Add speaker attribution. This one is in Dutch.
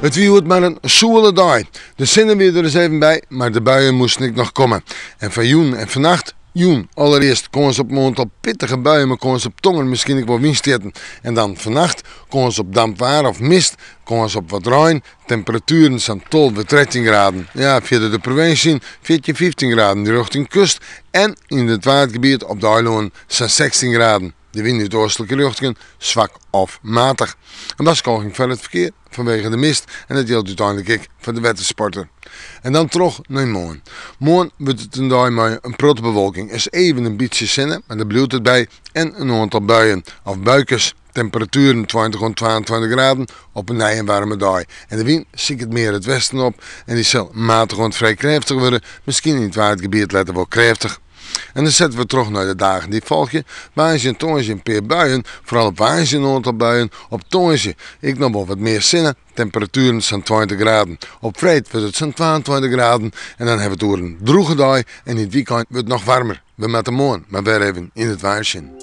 Speaker 1: Het wordt maar een zoele dag. De zinnen weer er eens even bij, maar de buien moesten niet nog komen. En van joen en vannacht, allereerst kon ze op een aantal pittige buien, maar kon ze op tongen misschien ook wel winst zetten. En dan vannacht kon ze op dampwaar of mist, kon ze op wat ruin, temperaturen van 12 tot 13 graden. Ja, via de provincie 14, 15 graden, die richting kust. En in het watergebied op de eiland zijn 16 graden. De wind uit oostelijke richting zwak of matig. En dat is ging verder het verkeer vanwege de mist en dat geldt uiteindelijk ook voor de watersporter. En dan terug naar morgen. Morgen wordt het een dag met een protte bewolking. Is even een beetje zinnen, maar daar blijft het bij. En een aantal buien of buikers. Temperaturen 20 tot 22 graden op een nij en warme dag. En de wind ziet het meer het westen op en die zal matig en vrij krachtig worden. Misschien in het watergebied letten wel krachtig. En dan zetten we terug naar de dagen die volgen. Waaiers en tongensje een paar buien. Vooral op waaiers een aantal buien. Op tongensje ik nog wel wat meer zinnen. Temperaturen zijn 20 graden. Op vrijdag wordt het zijn 22 graden. En dan hebben we het door een droge dag. En in het weekend wordt het nog warmer. We met de morgen, maar weer even in het waarsje.